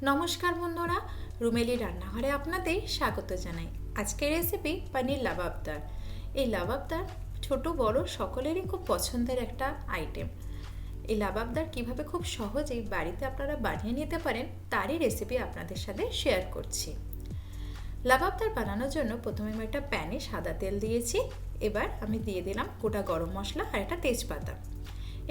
নমস্কার বন্ধুরা, রুমেলি রান্নাঘরে আপনাদের স্বাগত জানাই। আজকের রেসিপি পনির লাবাবদার। এই লাবাবদার ছোট বড় সকলেরই খুব পছন্দের একটা আইটেম। এই লাবাবদার কিভাবে খুব সহজেই বাড়িতে আপনারা বানিয়ে নিতে পারেন তারই রেসিপি আপনাদের সাথে শেয়ার করছি। লাবাবদার বানানোর জন্য প্রথমে আমি একটা প্যানে সাদা তেল দিয়েছি। এবার আমি দিয়ে দিলাম গোটা গরম মশলা আর একটা তেজপাতা।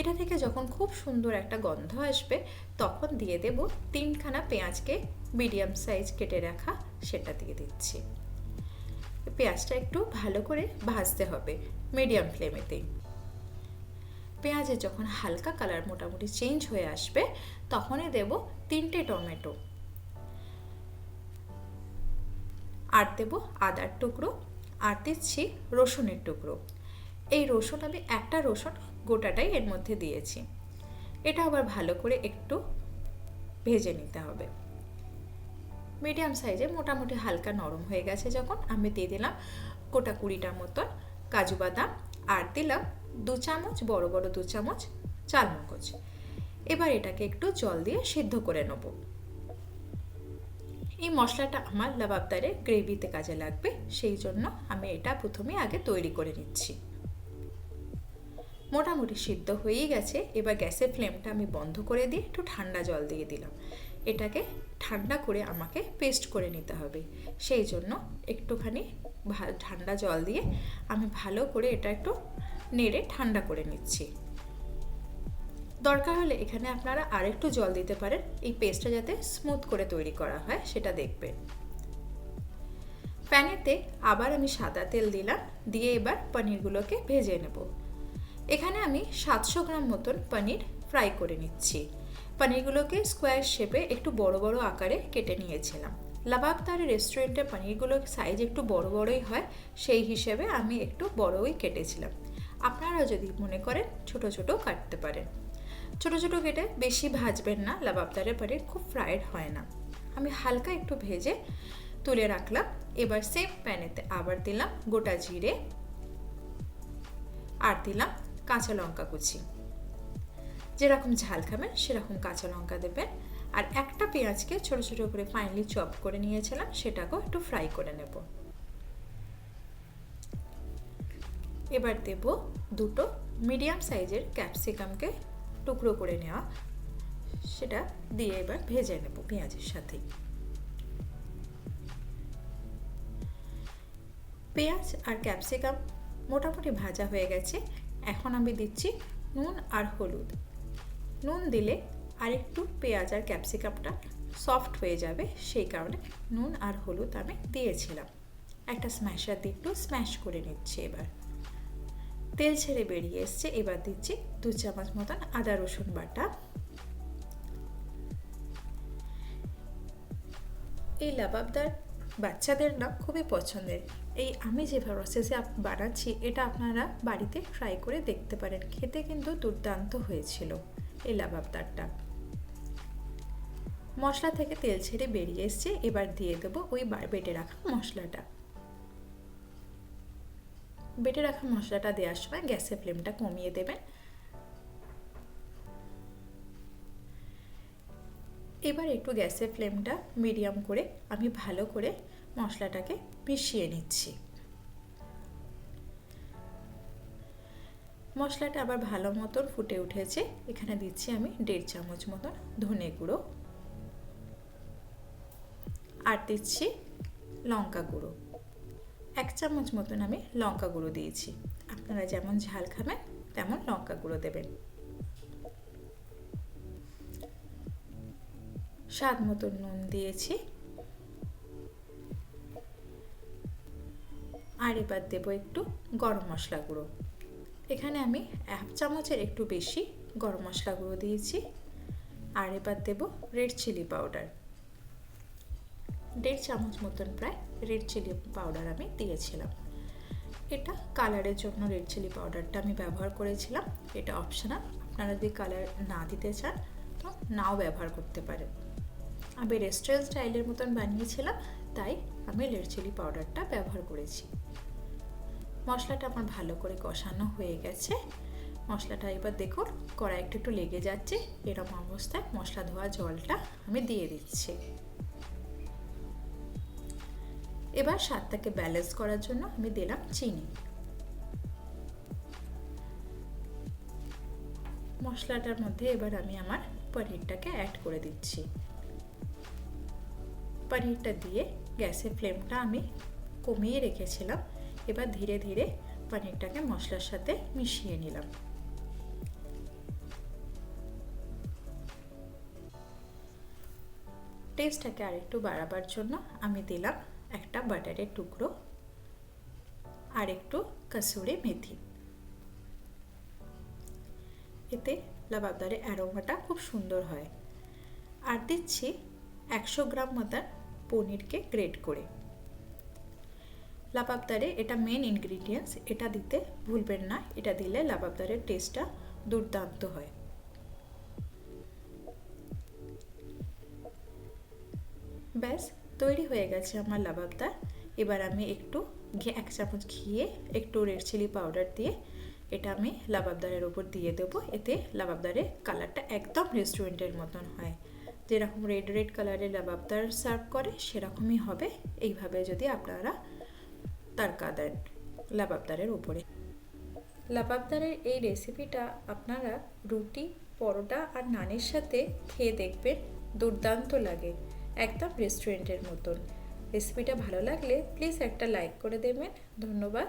এটা থেকে যখন খুব সুন্দর একটা গন্ধ আসবে তখন দিয়ে দেব 3খানা পেঁয়াজকে মিডিয়াম সাইজ কেটে রাখা, সেটা দিয়ে দিচ্ছি। পেঁয়াজটা একটু ভালো করে ভাজতে হবে মিডিয়াম ফ্লেমেতে। পেঁয়াজের যখন হালকা কালার মোটামুটি চেঞ্জ হয়ে আসবে তখনই দেব 3টে টমেটো, আর দেব আদার টুকরো, আর দিচ্ছি রসুনের টুকরো। এই রসুন আমি একটা রসুন গোটাটাই এর মধ্যে দিয়েছি। এটা আবার ভালো করে একটু ভেজে নিতে হবে। মিডিয়াম সাইজে মোটামুটি হালকা নরম হয়ে গেছে যখন, আমি দিয়ে দিলাম গোটা 20টার মতন কাজু বাদাম, আর দিলাম 2 চামচ বড় বড় 2 চামচ চালমগজ। এবার এটাকে একটু জল দিয়ে সিদ্ধ করে নেব। এই মশলাটা আমার লাবাবদারে গ্রেভিতে কাজে লাগবে, সেই জন্য আমি এটা প্রথমে আগে তৈরি করে নিচ্ছি। মোটামুটি সিদ্ধ হয়েই গেছে। এবার গ্যাসের ফ্লেমটা আমি বন্ধ করে দিয়ে একটু ঠান্ডা জল দিয়ে দিলাম। এটাকে ঠান্ডা করে আমাকে পেস্ট করে নিতে হবে, সেই জন্য একটুখানি ঠান্ডা জল দিয়ে আমি ভালো করে এটা একটু নেড়ে ঠান্ডা করে নিচ্ছি। দরকার হলে এখানে আপনারা আরেকটু জল দিতে পারেন, এই পেস্টটা যাতে স্মুথ করে তৈরি করা হয় সেটা দেখবেন। প্যানেতে আবার আমি সাদা তেল দিলাম, দিয়ে এবার পনিরগুলোকে ভেজে নেব। এখানে আমি 700 গ্রাম মতন পনির ফ্রাই করে নিচ্ছি। পনিরগুলোকে স্কোয়ার শেপে একটু বড় বড় আকারে কেটে নিয়েছিলাম। লাবাবদার রেস্টুরেন্টে পনিরগুলোর সাইজ একটু বড় বড়ই হয়, সেই হিসেবে আমি একটু বড়ই কেটেছিলাম। আপনারা যদি মনে করেন ছোট ছোট কাটতে পারেন। ছোট ছোট কেটে বেশি ভাজবেন না, লাবাবদারের পনির খুব ফ্রাইড হয় না। আমি হালকা একটু ভেজে তুলে রাখলাম। এবার সেম প্যানেতে আবার দিলাম গোটা জিরে, আর দিলাম কাঁচা লঙ্কা কুচি। যেরকম ঝাল খাবেন সেরকম কাঁচা লঙ্কা দেবেন। আর একটা পেঁয়াজকে ছোট ছোট করে ফাইনালি চপ করে নিয়েছিলাম, সেটাকেও একটু ফ্রাই করে নেব। এবার দেব 2টো মিডিয়াম সাইজের ক্যাপসিকামকে টুকরো করে নেওয়া, সেটা দিয়ে এবার ভেজে নেব পেঁয়াজের সাথে। পেঁয়াজ আর ক্যাপসিকাম মোটামুটি ভাজা হয়ে গেছে। এখন আমি দিচ্ছি নুন আর হলুদ। নুন দিলে আরেকটু পেঁয়াজ আর ক্যাপসিকামটা সফট হয়ে যাবে, সেই কারণে নুন আর হলুদ আমি দিয়েছিলাম। একটা স্ম্যাশার দিয়ে একটু স্ম্যাশ করে নিচ্ছি। এবার তেল ছেড়ে বেরিয়ে এসছে। এবার দিচ্ছি 2 চামচ মতন আদা রসুন বাটা। এই লাবাবদার বাচ্চাদের না খুবই পছন্দের। এই আমি যে প্রসেসে বানাচ্ছি এটা আপনারা বাড়িতে ট্রাই করে দেখতে পারেন, খেতে কিন্তু দুর্দান্ত হয়েছিল এই লাবাবদারটা। মশলা থেকে তেল ছেড়ে বেরিয়ে এসছে। এবার দিয়ে দেবো ওই বেটে রাখা মশলাটা। বেটে রাখা মশলাটা দেওয়ার সময় গ্যাসের ফ্লেমটা কমিয়ে দেবেন। এবার একটু গ্যাসের ফ্লেমটা মিডিয়াম করে আমি ভালো করে মশলাটাকে মিশিয়ে নিচ্ছি। মশলাটা আবার ভালো মতন ফুটে উঠেছে। এখানে দিচ্ছি আমি 1.5 চামচ মতন ধনে গুঁড়ো, আর দিচ্ছি লঙ্কা গুঁড়ো। 1 চামচ মতন আমি লঙ্কা গুঁড়ো দিয়েছি। আপনারা যেমন ঝাল খাবেন তেমন লঙ্কা গুঁড়ো দেবেন। স্বাদ মতো নুন দিয়েছি। আর এবার দেবো একটু গরম মশলা গুঁড়ো। এখানে আমি 1 চামচের একটু বেশি গরম মশলা গুঁড়ো দিয়েছি। আর এবার দেবো রেড চিলি পাউডার। 1.5 চামচ মতন প্রায় রেড চিলি পাউডার আমি দিয়েছিলাম। এটা কালারের জন্য রেড চিলি পাউডারটা আমি ব্যবহার করেছিলাম। এটা অপশনাল, আপনারা যদি কালার না দিতে চান তো নাও ব্যবহার করতে পারেন। আমি রেস্টুরেন্ট স্টাইলের মতন বানিয়েছিলাম, তাই আমি রেড চিলি পাউডারটা ব্যবহার করেছি। মশলাটা আমার ভালো করে কষানো হয়ে গেছে। মশলাটা এবার দেখুন কড়াই একটু একটু লেগে যাচ্ছে, এরকম অবস্থায় মশলা ধোয়া জলটা আমি দিয়ে দিচ্ছি। এবার স্বাদটাকে ব্যালেন্স করার জন্য আমি দিলাম চিনি। মশলাটার মধ্যে এবার আমি আমার পনিরটাকে অ্যাড করে দিচ্ছি। পনিরটা দিয়ে গ্যাসের ফ্লেমটা আমি কমিয়ে রেখেছিলাম। এবার ধীরে ধীরে পনিরটাকে মশলার সাথে মিশিয়ে নিলাম। টেস্টটাকে আরেকটু বাড়াবার জন্য আমি দিলাম একটা বাটারের টুকরো আর একটু কসুরি মেথি। এতে লাবাবদারের অ্যারোমাটা খুব সুন্দর হয়। আর দিচ্ছি 100 গ্রাম মতন পনিরকে গ্রেট করে। লাবাবদারে এটা মেন ইনগ্রিডিয়েন্টস, এটা দিতে ভুলবেন না, এটা দিলে লাবাবদারের টেস্টটা দুর্দান্ত হয়। ব্যাস তৈরি হয়ে গেছে আমার লাবাবদার। এবার আমি একটু 1 চামচ ঘিয়ে একটু রেড চিলি পাউডার দিয়ে এটা আমি লাবাবদারের ওপর দিয়ে দেবো। এতে লাবাবদারের কালারটা একদম রেস্টুরেন্টের মতন হয়। যেরকম রেড রেড কালারের লাবাবদার সার্ভ করে সেরকমই হবে এইভাবে যদি আপনারা তড়কা দেন লাবাবদারের উপরে। লাবাবদারের এই রেসিপিটা আপনারা রুটি, পরোটা আর নানের সাথে খেয়ে দেখবেন, দুর্দান্ত লাগে, একদম রেস্টুরেন্টের মতন। রেসিপিটা ভালো লাগলে প্লিজ একটা লাইক করে দেবেন। ধন্যবাদ।